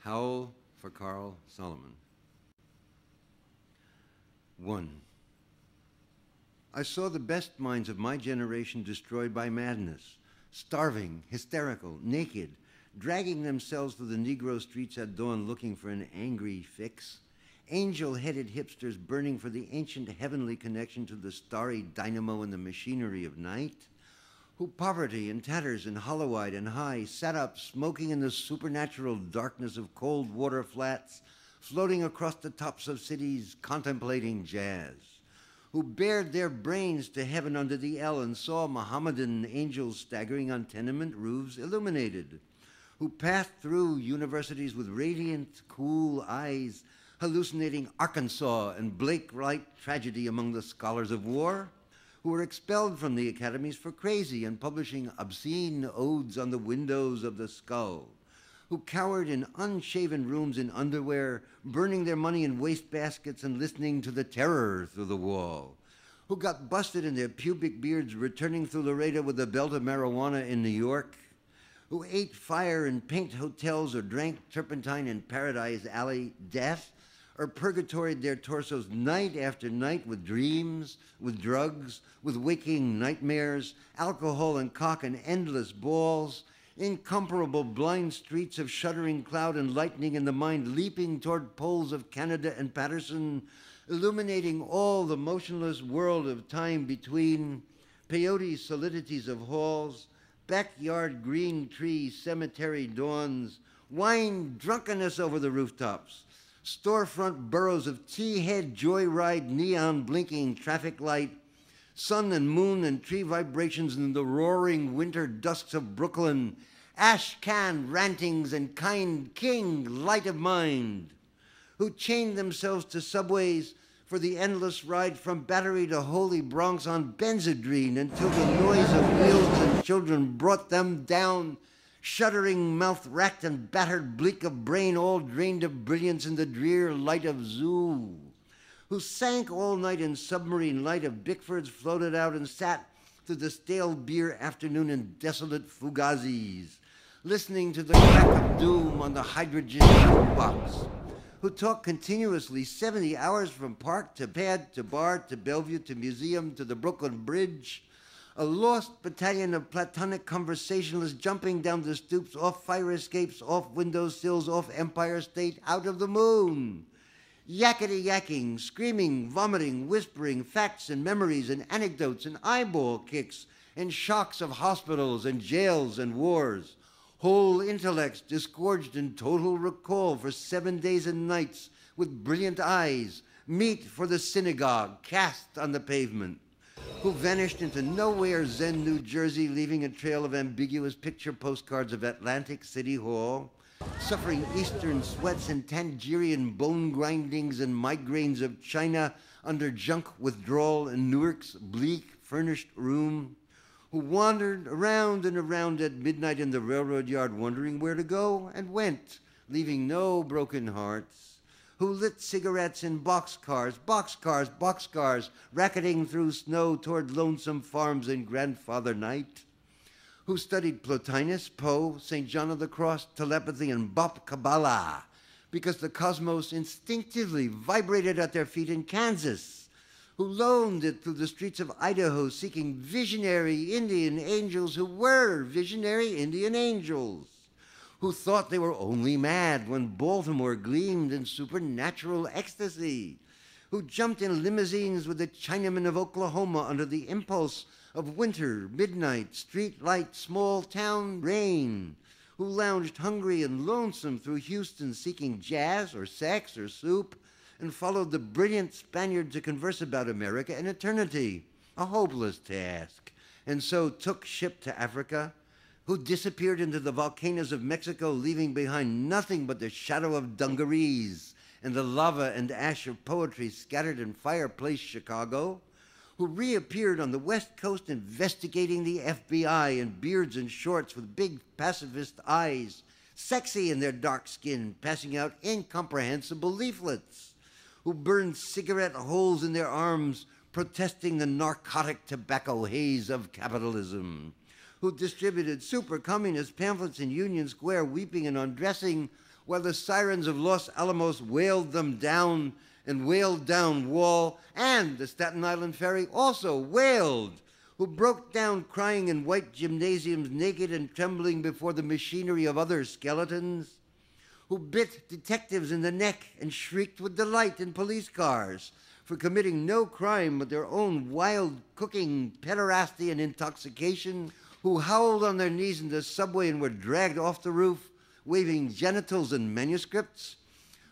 Howl for Carl Solomon. 1. I saw the best minds of my generation destroyed by madness, starving, hysterical, naked, dragging themselves through the Negro streets at dawn looking for an angry fix, angel-headed hipsters burning for the ancient heavenly connection to the starry dynamo and the machinery of night, who poverty and tatters and hollow-eyed and high sat up smoking in the supernatural darkness of cold water flats, floating across the tops of cities, contemplating jazz, who bared their brains to heaven under the L and saw Mohammedan angels staggering on tenement roofs illuminated, who passed through universities with radiant, cool eyes, hallucinating Arkansas and Blake-like tragedy among the scholars of war, who were expelled from the academies for crazy and publishing obscene odes on the windows of the skull, who cowered in unshaven rooms in underwear, burning their money in wastebaskets and listening to the terror through the wall, who got busted in their pubic beards returning through Laredo with a belt of marijuana in New York, who ate fire in paint hotels or drank turpentine in Paradise Alley death, or purgatoried their torsos night after night with dreams, with drugs, with waking nightmares, alcohol and cock and endless balls, incomparable blind streets of shuddering cloud and lightning in the mind leaping toward poles of Canada and Patterson, illuminating all the motionless world of time between, peyote solidities of halls, backyard green tree cemetery dawns, wine drunkenness over the rooftops, storefront burrows of tea-head joyride neon blinking traffic light, sun and moon and tree vibrations in the roaring winter dusks of Brooklyn, ash can rantings and kind king light of mind, who chained themselves to subways for the endless ride from Battery to Holy Bronx on Benzedrine until the noise of wheels and children brought them down, shuddering, mouth-racked and battered, bleak of brain, all drained of brilliance in the drear light of zoo, who sank all night in submarine light of Bickfords, floated out and sat through the stale beer afternoon in desolate fugazis, listening to the crack of doom on the hydrogen box, who talked continuously 70 hours from park to pad to bar to Bellevue to museum to the Brooklyn Bridge, a lost battalion of platonic conversationalists jumping down the stoops, off fire escapes, off windowsills, off Empire State, out of the moon. Yakety-yakking, screaming, vomiting, whispering, facts and memories and anecdotes and eyeball kicks and shocks of hospitals and jails and wars. Whole intellects disgorged in total recall for 7 days and nights with brilliant eyes, meat for the synagogue cast on the pavement, who vanished into nowhere Zen, New Jersey, leaving a trail of ambiguous picture postcards of Atlantic City Hall, suffering eastern sweats and Tangerian bone grindings and migraines of China under junk withdrawal in Newark's bleak furnished room, who wandered around and around at midnight in the railroad yard wondering where to go and went, leaving no broken hearts, who lit cigarettes in boxcars, racketing through snow toward lonesome farms in grandfather night, who studied Plotinus, Poe, St. John of the Cross, telepathy, and Bop Kabbalah, because the cosmos instinctively vibrated at their feet in Kansas, who loaned it through the streets of Idaho seeking visionary Indian angels who were visionary Indian angels, who thought they were only mad when Baltimore gleamed in supernatural ecstasy, who jumped in limousines with the Chinamen of Oklahoma under the impulse of winter, midnight, street light, small town rain, who lounged hungry and lonesome through Houston seeking jazz or sex or soup, and followed the brilliant Spaniard to converse about America and eternity, a hopeless task, and so took ship to Africa, who disappeared into the volcanoes of Mexico, leaving behind nothing but the shadow of dungarees and the lava and ash of poetry scattered in fireplace Chicago, who reappeared on the West Coast investigating the FBI in beards and shorts with big pacifist eyes, sexy in their dark skin, passing out incomprehensible leaflets, who burned cigarette holes in their arms, protesting the narcotic tobacco haze of capitalism, who distributed super-communist pamphlets in Union Square, weeping and undressing, while the sirens of Los Alamos wailed them down and wailed down Wall, and the Staten Island ferry also wailed, who broke down crying in white gymnasiums naked and trembling before the machinery of other skeletons, who bit detectives in the neck and shrieked with delight in police cars for committing no crime but their own wild cooking pederasty and intoxication, who howled on their knees in the subway and were dragged off the roof, waving genitals and manuscripts,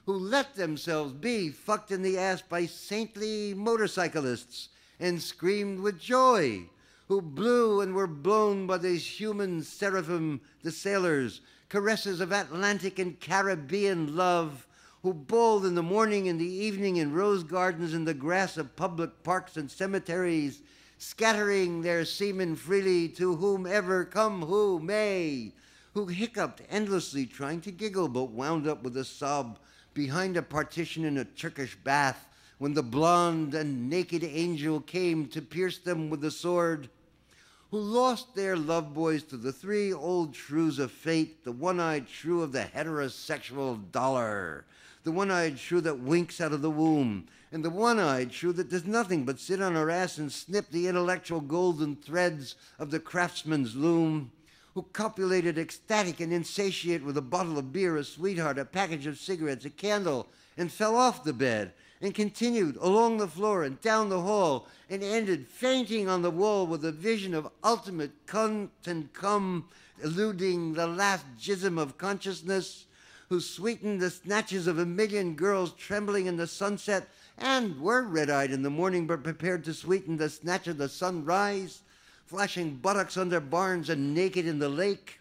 who let themselves be fucked in the ass by saintly motorcyclists and screamed with joy, who blew and were blown by these human seraphim, the sailors, caresses of Atlantic and Caribbean love, who bowled in the morning and the evening in rose gardens in the grass of public parks and cemeteries, scattering their semen freely to whomever come who may, who hiccuped endlessly trying to giggle but wound up with a sob behind a partition in a Turkish bath when the blonde and naked angel came to pierce them with the sword, who lost their love boys to the three old shrews of fate, the one-eyed shrew of the heterosexual dollar, the one-eyed shrew that winks out of the womb, and the one-eyed shrew that does nothing but sit on her ass and snip the intellectual golden threads of the craftsman's loom, who copulated ecstatic and insatiate with a bottle of beer, a sweetheart, a package of cigarettes, a candle, and fell off the bed, and continued along the floor and down the hall, and ended fainting on the wall with a vision of ultimate cunt and cum, eluding the last jism of consciousness, who sweetened the snatches of a million girls trembling in the sunset, and were red-eyed in the morning but prepared to sweeten the snatch of the sunrise, flashing buttocks under barns and naked in the lake,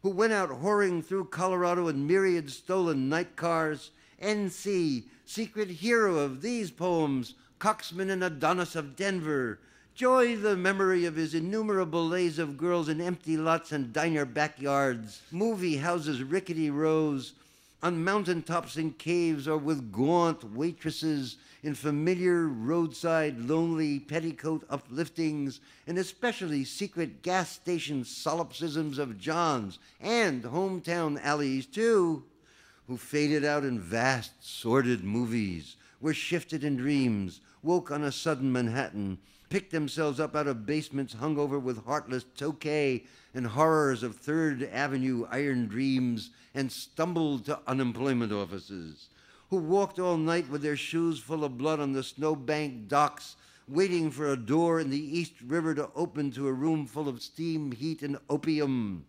who went out whoring through Colorado in myriad stolen night cars, N.C., secret hero of these poems, coxman and Adonis of Denver, joy the memory of his innumerable lays of girls in empty lots and diner backyards, movie houses, rickety rows, on mountaintops in caves or with gaunt waitresses in familiar roadside lonely petticoat upliftings, and especially secret gas station solipsisms of John's and hometown alleys too, who faded out in vast sordid movies, were shifted in dreams, woke on a sudden Manhattan, picked themselves up out of basements hung over with heartless Tokay and horrors of Third Avenue iron dreams, and stumbled to unemployment offices, who walked all night with their shoes full of blood on the snowbank docks, waiting for a door in the East River to open to a room full of steam, heat, and opium,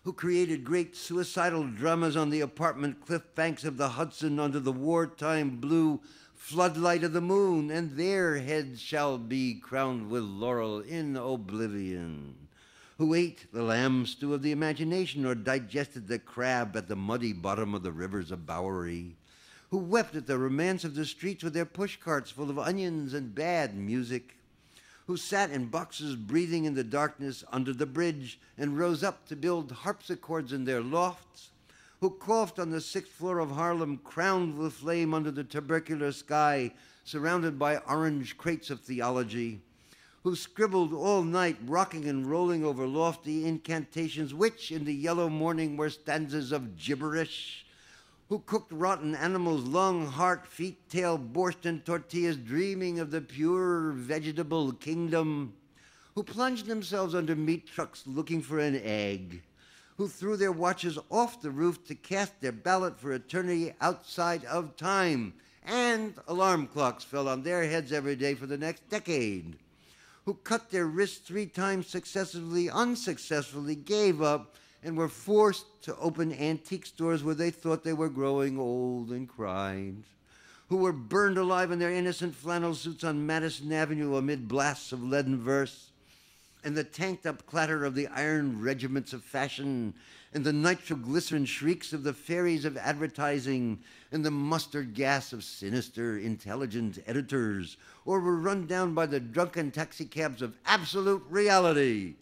who created great suicidal dramas on the apartment cliff banks of the Hudson under the wartime blue floodlight of the moon, and their heads shall be crowned with laurel in oblivion, who ate the lamb stew of the imagination or digested the crab at the muddy bottom of the rivers of Bowery, who wept at the romance of the streets with their pushcarts full of onions and bad music, who sat in boxes breathing in the darkness under the bridge and rose up to build harpsichords in their lofts, who coughed on the 6th floor of Harlem, crowned with flame under the tubercular sky, surrounded by orange crates of theology, who scribbled all night, rocking and rolling over lofty incantations, which in the yellow morning were stanzas of gibberish, who cooked rotten animals, lung, heart, feet, tail, borscht, and tortillas, dreaming of the pure vegetable kingdom, who plunged themselves under meat trucks looking for an egg, who threw their watches off the roof to cast their ballot for eternity outside of time, and alarm clocks fell on their heads every day for the next decade, who cut their wrists 3 times successively, unsuccessfully, gave up, and were forced to open antique stores where they thought they were growing old and cried, who were burned alive in their innocent flannel suits on Madison Avenue amid blasts of leaden verse, and the tanked-up clatter of the iron regiments of fashion, and the nitroglycerin shrieks of the fairies of advertising, and the mustard gas of sinister, intelligent editors, or were run down by the drunken taxicabs of absolute reality,